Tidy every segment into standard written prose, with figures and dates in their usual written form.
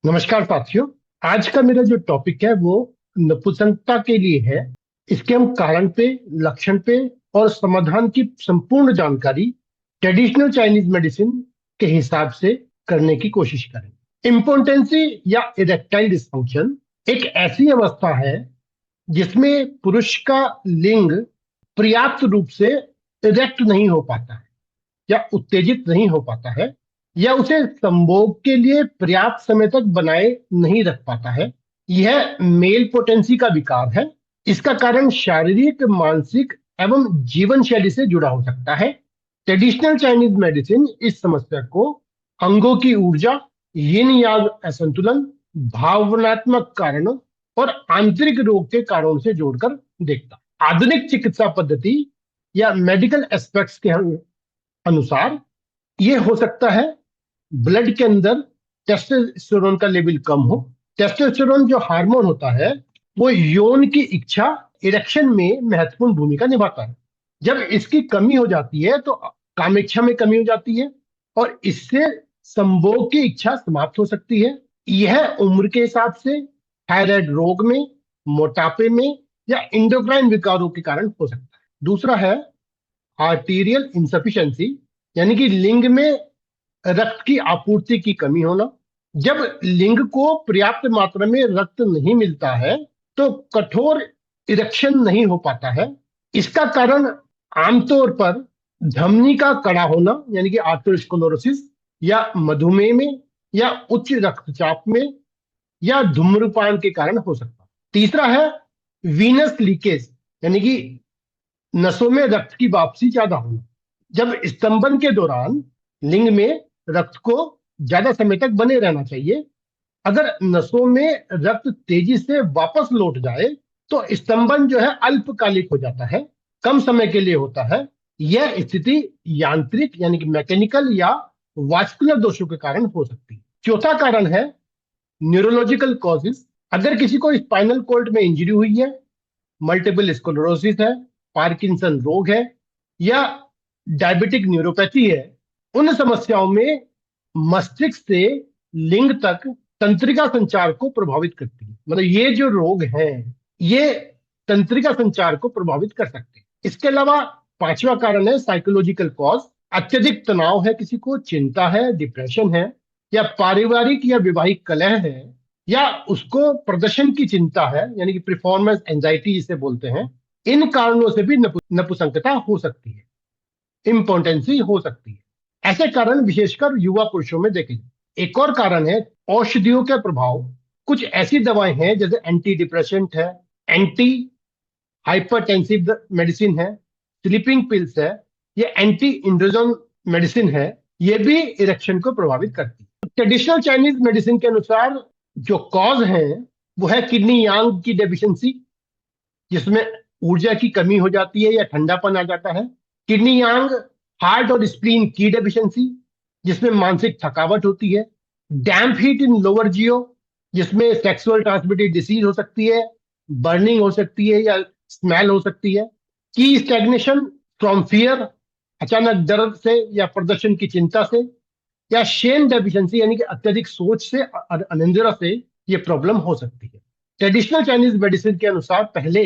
नमस्कार साथियों। आज का मेरा जो टॉपिक है वो नपुंसकता के लिए है। इसके हम कारण पे, लक्षण पे और समाधान की संपूर्ण जानकारी ट्रेडिशनल चाइनीज मेडिसिन के हिसाब से करने की कोशिश करें। इम्पोर्टेंसी या इरेक्टाइल डिस्फंक्शन एक ऐसी अवस्था है जिसमें पुरुष का लिंग पर्याप्त रूप से इरेक्ट नहीं हो पाता है या उत्तेजित नहीं हो पाता है या उसे संभोग के लिए पर्याप्त समय तक बनाए नहीं रख पाता है। यह मेल पोटेंसी का विकार है। इसका कारण शारीरिक, मानसिक एवं जीवन शैली से जुड़ा हो सकता है। ट्रेडिशनल चाइनीज मेडिसिन इस समस्या को अंगों की ऊर्जा, यिन यांग असंतुलन, भावनात्मक कारणों और आंतरिक रोग के कारणों से जोड़कर देखता है। आधुनिक चिकित्सा पद्धति या मेडिकल एस्पेक्ट्स के अनुसार ये हो सकता है ब्लड के अंदर टेस्टोस्टेरोन का लेवल कम हो। टेस्टोस्टेरोन जो हार्मोन होता है वो यौन की इच्छा, इरेक्शन में महत्वपूर्ण भूमिका निभाता है। जब इसकी कमी हो जाती है तो कामेच्छा में कमी हो जाती है और इससे संभोग की इच्छा समाप्त हो सकती है। यह उम्र के हिसाब से थायराइड रोग में, मोटापे में या इंडोक्राइन विकारों के कारण हो सकता है। दूसरा है आर्टीरियल इंसफिशिएंसी, यानी कि लिंग में रक्त की आपूर्ति की कमी होना। जब लिंग को पर्याप्त मात्रा में रक्त नहीं मिलता है तो कठोर इरेक्शन नहीं हो पाता है। इसका कारण आमतौर पर धमनी का कड़ा होना, यानी कि आर्थरोस्क्लेरोसिस, या मधुमेह में या उच्च रक्तचाप में या धूम्रपान के कारण हो सकता है। तीसरा है वीनस लीकेज, यानी कि नसों में रक्त की वापसी ज्यादा होना। जब स्तंभन के दौरान लिंग में रक्त को ज्यादा समय तक बने रहना चाहिए। अगर नसों में रक्त तेजी से वापस लौट जाए तो स्तंभन जो है अल्पकालिक हो जाता है, कम समय के लिए होता है। यह स्थिति यांत्रिक यानी कि मैकेनिकल या वास्कुलर दोषों के कारण हो सकती है। चौथा कारण है न्यूरोलॉजिकल कॉजेस। अगर किसी को स्पाइनल कॉर्ड में इंजरी हुई है, मल्टीपल स्क्लेरोसिस है, पार्किंसन रोग है या डायबिटिक न्यूरोपैथी है, उन समस्याओं में मस्तिष्क से लिंग तक तंत्रिका संचार को प्रभावित करती है। मतलब ये जो रोग हैं ये तंत्रिका संचार को प्रभावित कर सकते हैं। इसके अलावा पांचवा कारण है साइकोलॉजिकल कॉज। अत्यधिक तनाव है, किसी को चिंता है, डिप्रेशन है या पारिवारिक या वैवाहिक कलह है या उसको प्रदर्शन की चिंता है, यानी कि परफॉर्मेंस एंजाइटी जिसे बोलते हैं। इन कारणों से भी नपुंसकता हो सकती है, इम्पोर्टेंसी हो सकती है। ऐसे कारण विशेषकर युवा पुरुषों में देखे जाते। एक और कारण है औषधियों के प्रभाव। कुछ ऐसी दवाएं हैं जैसे एंटी डिप्रेसेंट है, एंटी हाइपरटेंसिव मेडिसिन है, स्लीपिंग पिल्स है, ये एंटी इंड्रोजन मेडिसिन है, ये भी इरेक्शन को प्रभावित करती है। ट्रेडिशनल चाइनीज मेडिसिन के अनुसार जो कॉज है वो है किडनी यांग की डेफिशिएंसी, जिसमें ऊर्जा की कमी हो जाती है या ठंडापन आ जाता है। किडनी यांग, हार्ट और स्प्लीन की डेफिशिएंसी, जिसमें मानसिक थकावट होती है। डैम्प हीट इन लोअर जियो, जिसमें सेक्सुअल ट्रांसमिटेड डिसीज हो सकती है, बर्निंग हो सकती है या स्मेल हो सकती है। की स्टैग्नेशन फ्रॉम फियर, अचानक दर्द से या प्रदर्शन की चिंता से, या शेन डेफिशिएंसी यानी कि अत्यधिक सोच से और अनिद्रा से ये प्रॉब्लम हो सकती है। ट्रेडिशनल चाइनीज मेडिसिन के अनुसार पहले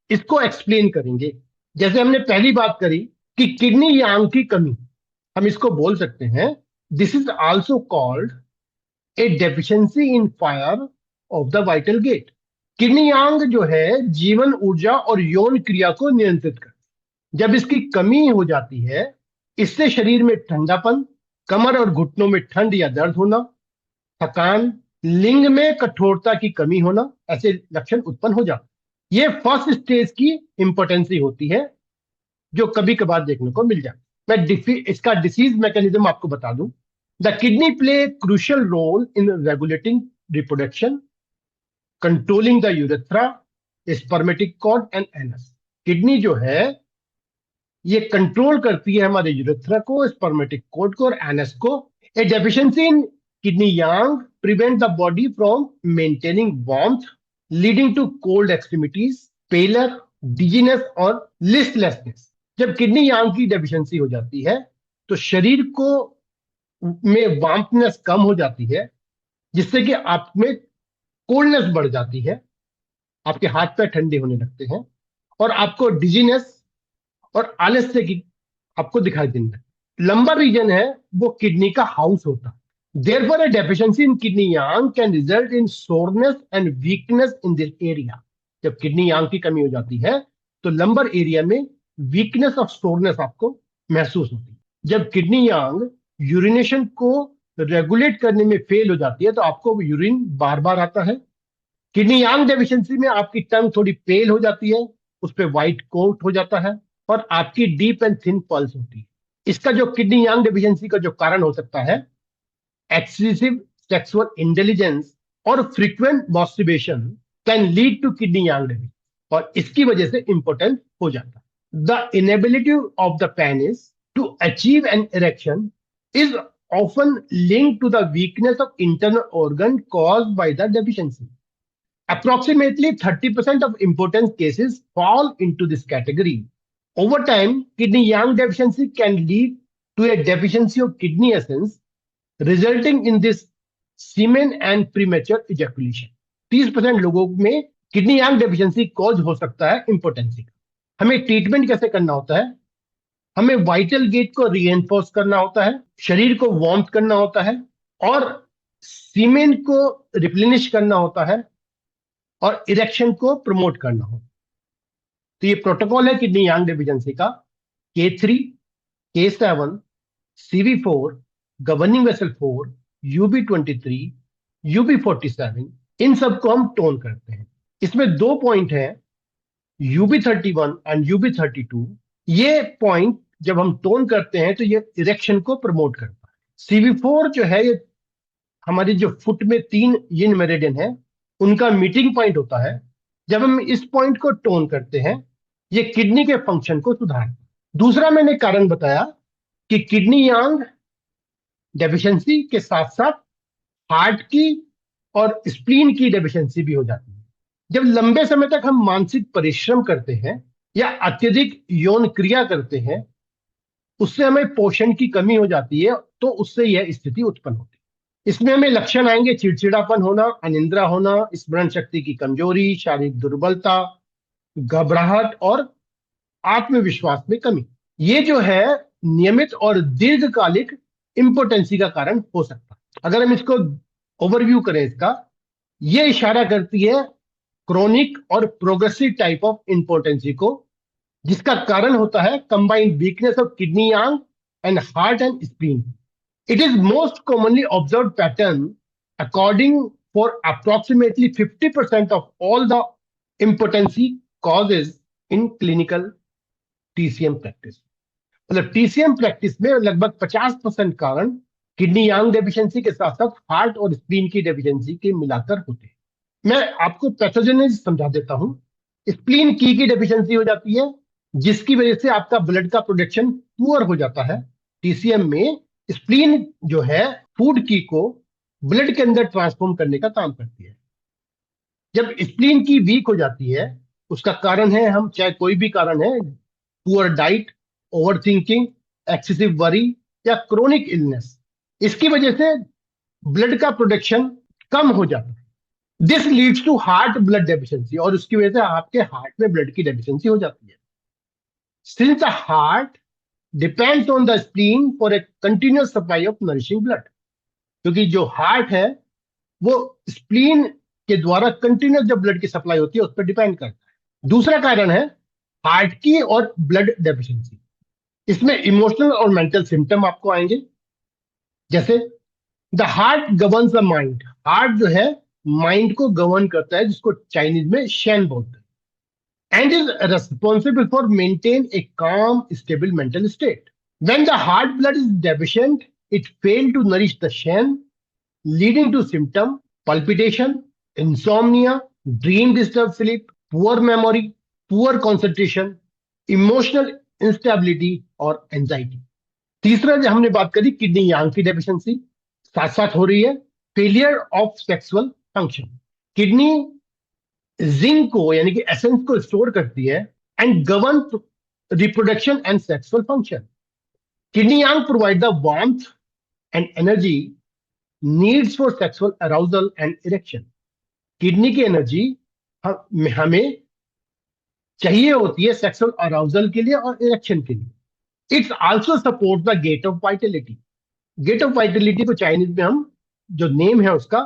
इसको एक्सप्लेन करेंगे। जैसे हमने पहली बात करी कि किडनी यांग की कमी, हम इसको बोल सकते हैं this is also called a deficiency in fire of the vital gate. Kidney yang जो है जीवन ऊर्जा और यौन क्रिया को नियंत्रित कर, जब इसकी कमी हो जाती है इससे शरीर में ठंडापन, कमर और घुटनों में ठंड या दर्द होना, थकान, लिंग में कठोरता की कमी होना, ऐसे लक्षण उत्पन्न हो जाते हैं। ये फर्स्ट स्टेज की इंपोर्टेंसी होती है जो कभी कभार देखने को मिल जाती है। मैं इसका डिसीज मैकेनिज्म आपको बता दूं। The kidney play crucial role in regulating reproduction, controlling the urethra, spermatic cord and anus. Kidney जो है ये कंट्रोल करती है हमारे यूरेथ्रा को, स्पर्मेटिक कॉर्ड को और एनस को। A deficiency in kidney yang prevent the body from maintaining warmth, leading to cold extremities, paler, dizziness और लिस्टलेसनेस। जब किडनी यांग की डेफिशिएंसी हो जाती है तो शरीर को में वार्मथनेस कम हो जाती है, जिससे कि आप में कोल्डनेस बढ़ जाती है, आपके हाथ पैर ठंडे होने लगते हैं और आपको डिजीनेस और आलस्य की आपको दिखाई देने लगती है। लंबा रीजन है वो किडनी का हाउस होता है। Therefore a deficiency in kidney Yang can result in soreness and weakness in this area. जब किडनी यांग की कमी हो जाती है तो लंबर एरिया में वीकनेस और सोरनेस आपको महसूस होती है। जब किडनी यांग यूरिनेशन को रेगुलेट करने में फेल हो जाती है तो आपको यूरिन बार बार आता है। किडनी यांग डेफिशिएंसी में आपकी टंग थोड़ी पेल हो जाती है, उस पर व्हाइट कोट हो जाता है और आपकी डीप एंड थिन पल्स होती है। इसका जो किडनी यांग डेफिशिएंसी का जो कारण हो सकता है, एक्सेसिव सेक्सुअल इंटेलिजेंस और frequent masturbation can lead to kidney yang deficiency, और इसकी वजह से इंपोर्टेंट हो जाता है। The inability of the penis to achieve an erection is often linked to the weakness of internal organ caused by the deficiency. Approximately 30% of important cases fall into this category. Over time, kidney yang deficiency can lead to a deficiency of kidney essence, resulting in this semen and premature ejaculation. 30% लोगों में kidney yang deficiency cause हो सकता है impotency का। हमें treatment कैसे करना होता है? हमें वाइटल गेट को रीएनफोर्स करना होता है, शरीर को वार्म करना होता है और सीमेन को रिप्लेनिश करना होता है और इरेक्शन को प्रमोट करना हो। तो ये प्रोटोकॉल है किडनी यांग डेफिशिएंसी का। K3, K7, CV4, governing vessel 4, UB23, UB47, इन सबको हम टोन करते हैं। इसमें 2 पॉइंट है, UB31 एंड UB32। ये पॉइंट जब हम टोन करते हैं तो ये इरेक्शन को प्रमोट करता है। CV4 जो है ये हमारी जो फुट में 3 यिन मेरिडियन है उनका मीटिंग पॉइंट होता है। जब हम इस पॉइंट को टोन करते हैं ये किडनी के फंक्शन को सुधारता है। दूसरा मैंने कारण बताया कि किडनी यांग डेफिशिएंसी के साथ साथ हार्ट की और स्प्लीन की डेफिशिएंसी भी हो जाती है। जब लंबे समय तक हम मानसिक परिश्रम करते हैं या अत्यधिक यौन क्रिया करते हैं, उससे हमें पोषण की कमी हो जाती है, तो उससे यह स्थिति उत्पन्न होती है। इसमें हमें लक्षण आएंगे चिड़चिड़ापन होना, अनिद्रा होना, स्मरण शक्ति की कमजोरी, शारीरिक दुर्बलता, घबराहट और आत्मविश्वास में कमी। ये जो है नियमित और दीर्घकालिक इम्पोर्टेंसी का कारण हो सकता है। अगर हम इसको ओवरव्यू करें इसका, ये इशारा करती है क्रोनिक और प्रोग्रेसिव टाइप ऑफ इम्पोर्टेंसी को, जिसका कारण होता है combined weakness of kidney yang and heart and spleen. It is most commonly observed pattern according for approximately 50% of all the impotency causes in clinical TCM practice. मतलब TCM practice में लगभग 50% कारण kidney yang deficiency के साथ साथ heart और spleen की deficiency के मिलाकर होते हैं। मैं आपको पैथोजेनेसिस समझा देता हूं। स्प्लीन की डेफिशिएंसी हो जाती है, जिसकी वजह से आपका ब्लड का प्रोडक्शन पुअर हो जाता है। टीसीएम में स्प्लीन जो है फूड की को ब्लड के अंदर ट्रांसफॉर्म करने का काम करती है। जब स्प्लीन की वीक हो जाती है, उसका कारण है, हम चाहे कोई भी कारण है, poor diet, over thinking, excessive worry या क्रोनिक इलनेस, इसकी वजह से ब्लड का प्रोडक्शन कम हो जाता है। This leads to heart blood deficiency, और उसकी वजह से आपके हार्ट में ब्लड की डेफिशिएंसी हो जाती है। Since the heart depends on the spleen for a continuous supply of nourishing blood, क्योंकि जो हार्ट है वो स्प्लीन के द्वारा कंटिन्यूअस जब ब्लड की सप्लाई होती है उस पर डिपेंड करता है। दूसरा कारण है हार्ट की और ब्लड डेफिशिएंसी। इसमें इमोशनल और मेंटल सिम्टम आपको आएंगे, जैसे the heart governs the mind. Heart जो है माइंड को गवर्न करता है, जिसको चाइनीज में शेन बोलते हैं, and is responsible for maintain a calm stable mental state. When the heart blood is deficient, it fail to nourish the shen, leading to symptom palpitation, insomnia, dream disturbed sleep, poor memory, poor concentration, emotional instability और anxiety। तीसरा जो हमने बात करी kidney यांग की deficiency, साथ साथ हो रही है failure of sexual function. Kidney zinc को यानी कि एसेंस को स्टोर करती है and govern reproduction and sexual function. Kidney Yang provide the warmth and energy needs for sexual arousal and erection. Kidney की एनर्जी हमें चाहिए होती है सेक्सुअल अराउजल के लिए और इरेक्शन के लिए। It's also support the gate of vitality. Gate of vitality को चाइनीज में हम, जो नेम है उसका,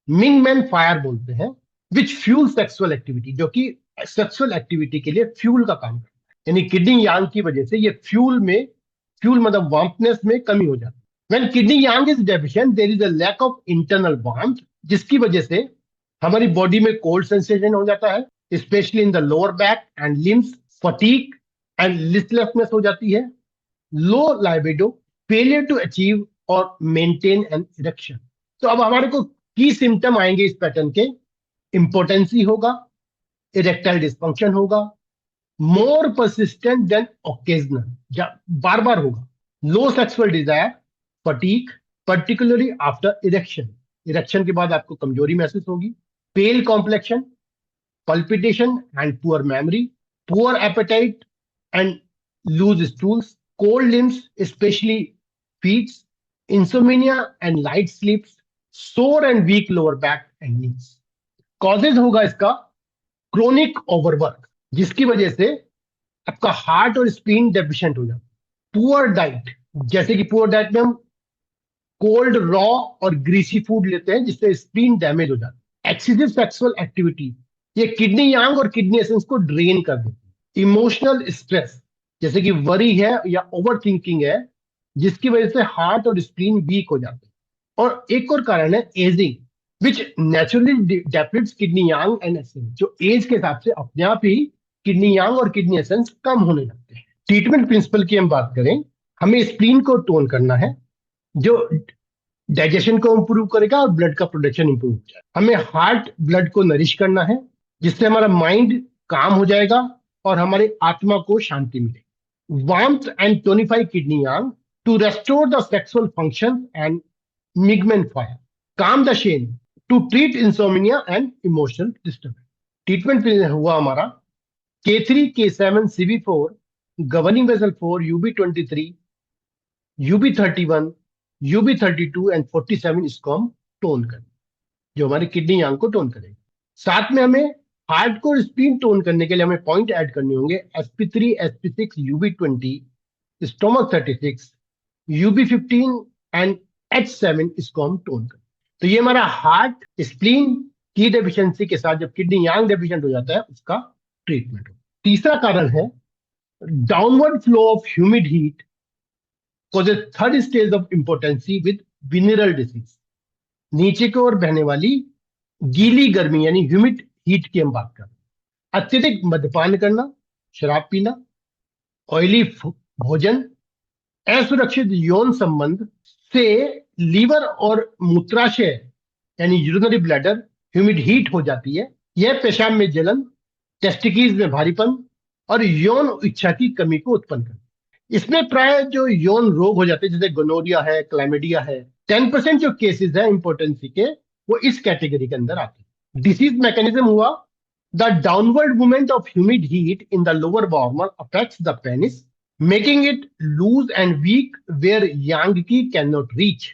मिंग मैन फायर बोलते हैं, विच फ्यूल सेक्सुअल एक्टिविटी, जो कि सेक्सुअल एक्टिविटी के लिए फ्यूल का काम करता है। यानी किडनी यांग की वजह से ये फ्यूल मतलब वार्मनेस में कमी हो जाती है। When kidney yang is deficient there is a lack of internal warmth, जिसकी वजह से हमारी बॉडी में कोल्ड सेंसेशन हो जाता है, especially in the lower back and limbs, fatigue and listlessness हो जाती है, low libido, failure to achieve और मेंटेन एन इरेक्शन। तो अब हमारे को की सिम्टम आएंगे इस पैटर्न के। इंपोर्टेंसी होगा, इरेक्टाइल डिस्फंक्शन होगा, मोर परसिस्टेंट देन ओकेजनल, बार बार होगा, low sexual desire, fatigue particularly after erection, erection के बाद आपको कमजोरी महसूस होगी, pale complexion, palpitation and poor memory, poor appetite and loose stools, cold limbs, especially feet, insomnia and light sleeps, sore and weak lower back and knees. Causes होगा इसका chronic overwork, जिसकी वजह से आपका हार्ट और स्प्लीन डेफिशिएंट हो जाता है। पुअर डाइट, जैसे कि पुअर डाइट में हम कोल्ड, रॉ और ग्रीसी फूड लेते हैं जिससे स्प्लीन डैमेज हो जाता है। एक्सेसिव सेक्सुअल एक्टिविटी, ये किडनी यांग और किडनी एसेंस को ड्रेन कर देती है। इमोशनल स्ट्रेस, जैसे कि वरी है या ओवर थिंकिंग है, जिसकी वजह से हार्ट और स्प्लीन वीक हो जाते हैं। और एक और कारण है ageing, which naturally depletes kidney yang and essence, जो एज के हिसाब से अपने आप ही किडनी यांग और किडनी एसेंस कम होने लगते हैं। ट्रीटमेंट प्रिंसिपल की हम बात करें, हमें स्प्लीन को टोन करना है, जो डाइजेशन को इंप्रूव करेगा और ब्लड का प्रोडक्शन इंप्रूव हो जाएगा। हमें हार्ट ब्लड को नरिश करना है, जिससे हमारा माइंड काम हो जाएगा और हमारे आत्मा को शांति मिलेगी। Warmth and tonify kidney yang to restore the sexual function and mingmen fire, calm the shen, to treat insomnia and emotional disturbance. Treatment हुआ हमारा K3, K7, CV4, governing vessel 4, UB23, UB31, UB32 and 47 इसको हम tone करें, जो हमारे kidney यांग को tone करेगा। साथ में हमें हार्ट को स्प्लीन टोन करने के लिए हमें पॉइंट ऐड करने होंगे, SP3, SP6, UB20, stomach 36, UB15 and H7, इसको हम टोन करें। तो ये हमारा हार्ट स्प्लीन की डेफिशिएंसी के साथ जब किडनी यांग डेफिशिएंट हो जाता है उसका ट्रीटमेंट हो। तीसरा कारण है downward flow of humid heat causes third stage of impotency with venereal disease. नीचे की ओर बहने वाली गीली गर्मी यानी ह्यूमिड हीट की हम बात कर रहे हैं। अत्यधिक मद्यपान करना, शराब पीना, ऑयली भोजन, असुरक्षित यौन संबंध से लीवर और मूत्राशय यानी यूरिनरी ब्लैडर ह्यूमिड हीट हो जाती है। यह पेशाब में जलन, टेस्टिकीज में भारीपन और यौन इच्छा की कमी को उत्पन्न करती है। इसमें प्राय जो यौन रोग हो जाते हैं, जैसे गोनोरिया है, क्लैमिडिया है, 10% जो केसेस है इंपोर्टेंसी के, वो इस कैटेगरी के अंदर आते हैं। डिसीज मैकेनिज्म हुआ, the downward movement of humid heat in the lower warmer affects the penis, making it loose and weak where yang qi cannot reach.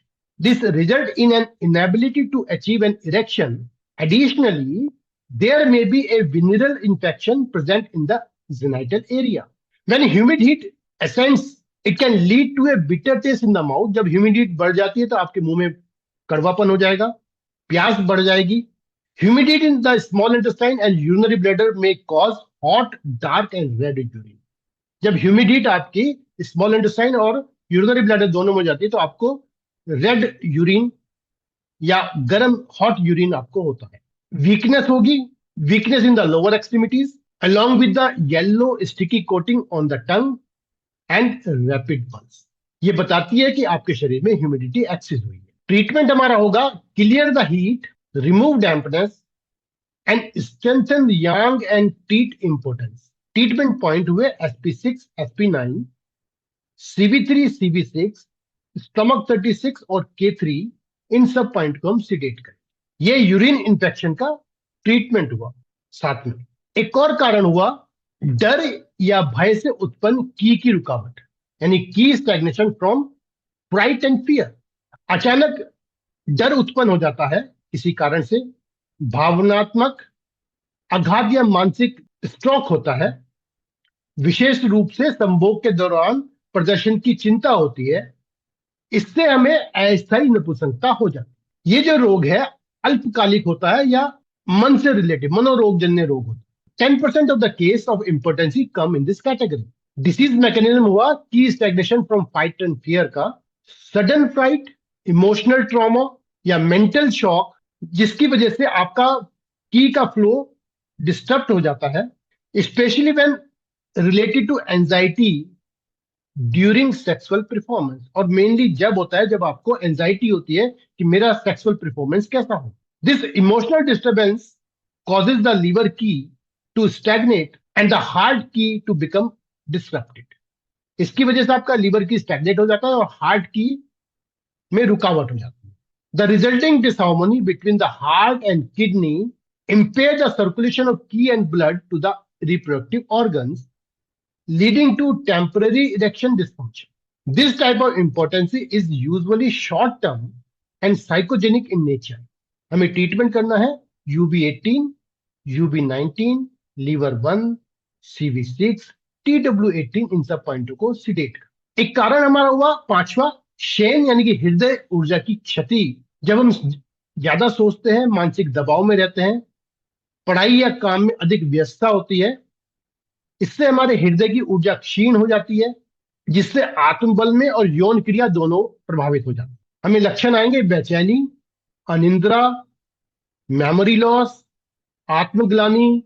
This result in an inability to achieve an erection. Additionally, there may be a venereal infection present in the genital area. When humid heat ascends, it can lead to a bitter taste in the mouth. जब humid heat बढ़ जाती है तो आपके मुंह में कड़वापन हो जाएगा, प्यास बढ़ जाएगी। Humidity in the small intestine and urinary bladder may cause hot, dark and red urine. जब ह्यूमिडिटी आपकी स्मॉल इंटेस्टाइन और यूरिनरी ब्लैडर दोनों में जाती है तो आपको रेड यूरिन या गर्म हॉट यूरिन आपको होता है। वीकनेस होगी, weakness in the lower extremities along with the yellow sticky coating on the tongue and rapid pulse. ये बताती है कि आपके शरीर में ह्यूमिडिटी एक्सेस हुई है। ट्रीटमेंट हमारा होगा clear the heat, remove dampness and strengthen Yang and treat importance. Treatment point हुए SP6, SP9, CV3, CV6, stomach 36 और K3, इन सब पॉइंट को हम सिडेट करें। ये यूरिन इन्फेक्शन का ट्रीटमेंट हुआ। साथ में एक और कारण हुआ डर या भय से उत्पन्न की रुकावट, यानी की stagnation from fright and fear. अचानक डर उत्पन्न हो जाता है किसी कारण से, भावनात्मक आघात या मानसिक स्ट्रोक होता है, विशेष रूप से संभोग के दौरान प्रदर्शन की चिंता होती है, इससे हमें अस्थायी नपुंसकता हो जाती है। ये जो रोग है अल्पकालिक होता है या मन से रिलेटेड मनोरोग जन्य रोग होता है। 10% of the case of impotency come in this category. Disease mechanism हुआ की stagnation from fight and fear का, सडन फ्लाइट, इमोशनल ट्रॉमा या मेंटल शॉक, जिसकी वजह से आपका की का फ्लो डिस्टर्ब हो जाता है, specially when related to anxiety during sexual performance. और मेनली जब होता है जब आपको एंजाइटी होती है कि मेरा सेक्सुअल परफॉर्मेंस कैसा हो। This emotional disturbance causes the liver key to stagnate and the heart key to become disrupted। इसकी वजह से आपका लीवर की स्टैग्नेट हो जाता है और हार्ट की में रुकावट हो जाती है। The resulting disharmony between the heart and kidney impairs the circulation of key and blood to the reproductive organs, leading to temporary erection dysfunction. This type of impotency is usually short term and psychogenic in nature। हमें treatment करना है UB18, UB19, liver 1, CV6, TW18, इन सब पॉइंटों को सिडेट कर। एक कारण हमारा हुआ पांचवा, शेन यानी कि हृदय ऊर्जा की क्षति। जब हम ज्यादा सोचते हैं, मानसिक दबाव में रहते हैं, पढ़ाई या काम में अधिक व्यस्तता होती है, इससे हमारे हृदय की ऊर्जा क्षीण हो जाती है, जिससे आत्मबल में और यौन क्रिया दोनों प्रभावित हो जाती है। हमें लक्षण आएंगे बेचैनी, अनिद्रा, मेमोरी लॉस, आत्मग्लानि,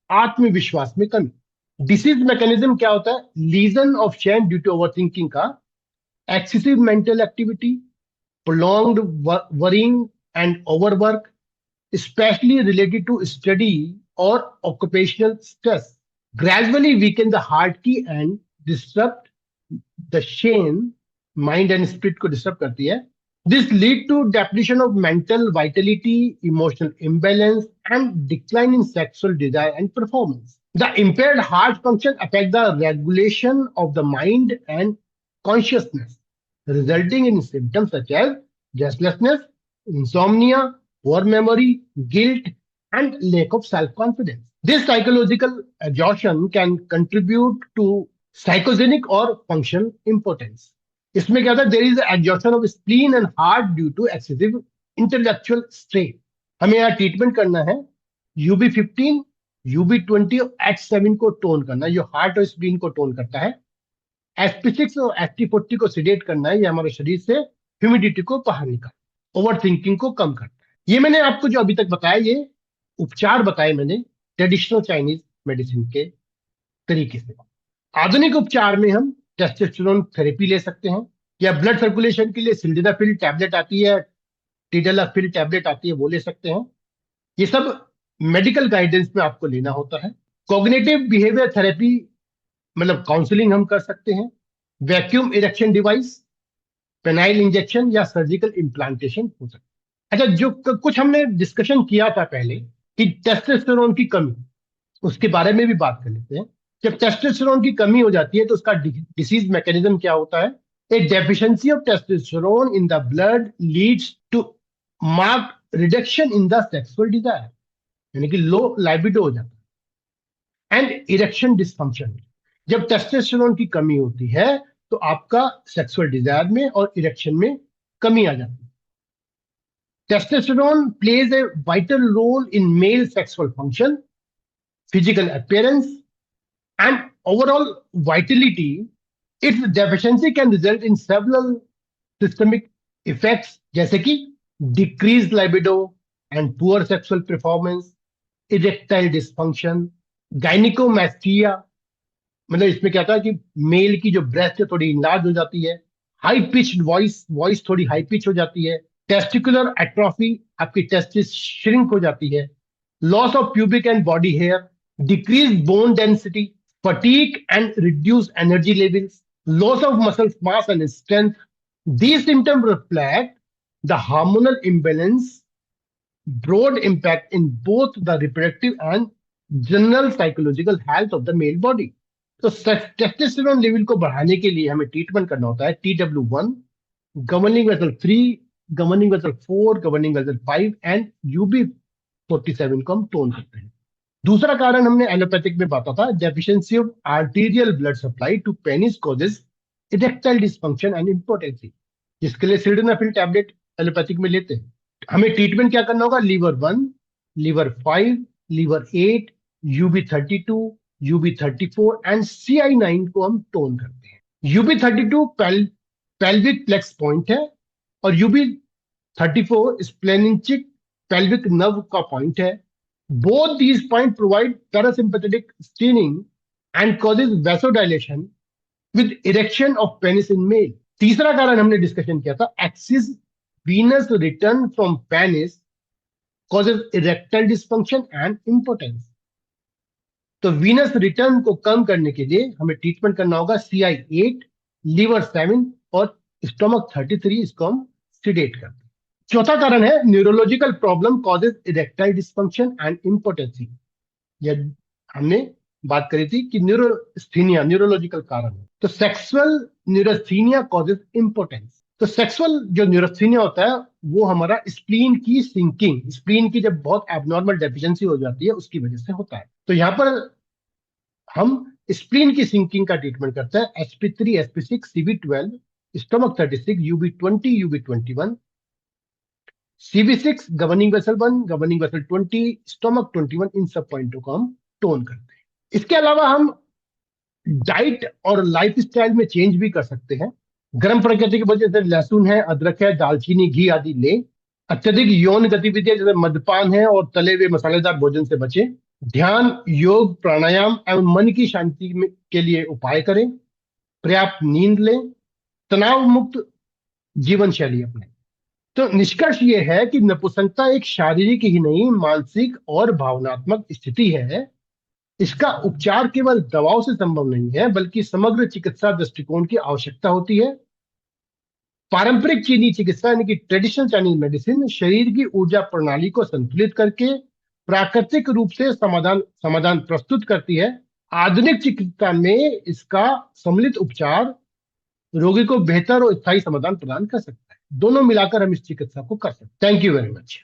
आत्मविश्वास में कमी। डिसीज मैकेनिज्म क्या होता है? Lesion of shen due to overthinking का, excessive mental activity, prolonged worrying and overwork, especially related to study और occupational stress, gradually weaken the heart key and disrupt the chain, mind and spirit को disrupt करती है। This lead to depletion of mental vitality, emotional imbalance and decline in sexual desire and performance। The impaired heart function affect the regulation of the mind and consciousness, resulting in symptoms such as restlessness, insomnia, poor memory, guilt and lack of self-confidence। This psychological exhaustion can contribute to psychogenic or functional impotence। इसमें क्या होता है? There is exhaustion of spleen and heart due to excessive intellectual strain. हमें यहाँ treatment करना है UB15, UB20 और H7 को टोन करना है, जो हार्ट और स्प्लीन को टोन करता है। SP6 और ST40 को सिडेट करना है, ये हमारे शरीर से ह्यूमिडिटी को बाहर निकाल, ओवर थिंकिंग को कम करता है। ये मैंने आपको जो अभी तक बताया, ये उपचार बताए मैंने ट्रेडिशनल चाइनीज मेडिसिन के तरीके से। आधुनिक उपचार में हम टेस्टोस्टेरोन थेरेपी ले सकते हैं, या ब्लड सर्कुलेशन के लिए सिल्डेनाफिल टैबलेट आती है, टिडेलाफिल टैबलेट आती है, वो ले सकते हैं। ये सब मेडिकल गाइडेंस में आपको लेना होता है। कॉग्निटिव बिहेवियर थेरेपी मतलब काउंसलिंग हम कर सकते हैं। Vacuum erection device, penile injection या सर्जिकल इम्प्लांटेशन हो सकता है। अच्छा, जो कुछ हमने डिस्कशन किया था पहले कि टेस्टोस्टेरोन की कमी, उसके बारे में भी बात कर लेते हैं। जब टेस्टोस्टेरोन की कमी हो जाती है तो उसका डिसीज मैकेनिज्म क्या होता है? A deficiency of testosterone in the blood leads to marked reduction in the sexual desire, यानी कि लो लाइबिडो हो जाता है, एंड इरेक्शन डिसफंक्शन। जब टेस्टोस्टेरोन की कमी होती है तो आपका सेक्सुअल डिजायर में और इरेक्शन में कमी आ जाती है। Testosterone plays a vital role in male sexual function, physical appearance, and overall vitality. Its deficiency can result in several systemic effects, जैसे कि decreased libido and poor sexual performance, erectile dysfunction, gynecomastia, मतलब इसमें क्या होता है कि mail की जो ब्रेस्ट है थोड़ी इंलार्ज हो जाती है, हाई पिच्ड वॉइस थोड़ी हाई पिच हो जाती है, टेस्टिकुलर एट्रोफी, आपकी टेस्टिस श्रिंक हो जाती है, loss of pubic and body hair, decrease bone density, fatigue and reduce energy levels, loss of muscle mass and strength. These symptoms reflect the hormonal imbalance, broad impact in both the reproductive and general psychological health of the male body। तो testosterone level को बढ़ाने के लिए हमें treatment करना होता है TW1, governing vessel 3, governing vessel 4, governing vessel 5 and UB47 को हम टोन करते हैं। दूसरा कारण हमने एलोपैथिक में बाता था, deficiency of arterial blood supply to penis causes erectile dysfunction and impotency, जिसके लिए सिल्डेनाफिल टैबलेट एलोपैथिक में लेते हैं। हमें ट्रीटमेंट क्या करना होगा? Liver 1, liver 5, liver 8, UB32, UB34 and CI9 को हम टोन करते हैं। UB32 पेल्विक प्लेक्स पॉइंट है और UB34 स्प्लेनिंचिक पेल्विक नर्व का पॉइंट है। Both these points provide parasympathetic steering and causes vasodilation with erection of penis in male. तीसरा कारण हमने डिस्कशन किया था, excess venous return from penis causes erectile dysfunction and impotence. तो वीनस रिटर्न को कम करने के लिए हमें ट्रीटमेंट करना होगा CI8, लीवर 7 और स्टोमक 33, इसको हम सिडेट करते हैं। चौथा कारण है neurological problem causes erectile dysfunction and impotency. यह हमने बात करी थी कि न्यूरोस्थीनिया न्यूरोलॉजिकल कारण है। तो सेक्सुअल न्यूरोस्थीनिया कॉजेज इम्पोटेंस। तो सेक्सुअल जो न्यूरोस्थीनिया होता है वो हमारा स्प्लीन की सिंकिंग, स्प्लीन की जब बहुत एबनॉर्मल डेफिशिएंसी हो जाती है उसकी वजह से होता है। तो यहाँ पर हम स्प्लीन की सिंकिंग का ट्रीटमेंट करते हैं SP3, SP6, CB12, stomach 36, UB20, UB21, CB6, governing vessel 1, governing vessel 20, stomach 21, इन सब पॉइंटों को हम टोन करते हैं। इसके अलावा हम डाइट और लाइफस्टाइल में चेंज भी कर सकते हैं। गर्म प्रकृति की वजह से लहसुन है, अदरक है, दालचीनी, घी आदि लें। अत्यधिक यौन गतिविधियां जैसे मद्यपान है और तले हुए मसालेदार भोजन से बचें। ध्यान, योग, प्राणायाम एवं मन की शांति के लिए उपाय करें। पर्याप्त नींद लें। तनाव मुक्त जीवन शैली अपने। तो निष्कर्ष ये है कि नपुंसकता एक शारीरिक ही नहीं, मानसिक और भावनात्मक स्थिति है। इसका उपचार केवल दवाओं से संभव नहीं है, बल्कि समग्र चिकित्सा दृष्टिकोण की आवश्यकता होती है। पारंपरिक चीनी चिकित्सा यानी कि ट्रेडिशनल चाइनीज मेडिसिन शरीर की ऊर्जा प्रणाली को संतुलित करके प्राकृतिक रूप से समाधान प्रस्तुत करती है। आधुनिक चिकित्सा में इसका सम्मिलित उपचार रोगी को बेहतर और स्थायी समाधान प्रदान कर सकता है। दोनों मिलाकर हम इस चिकित्सा को कर सकते हैं। Thank you very much.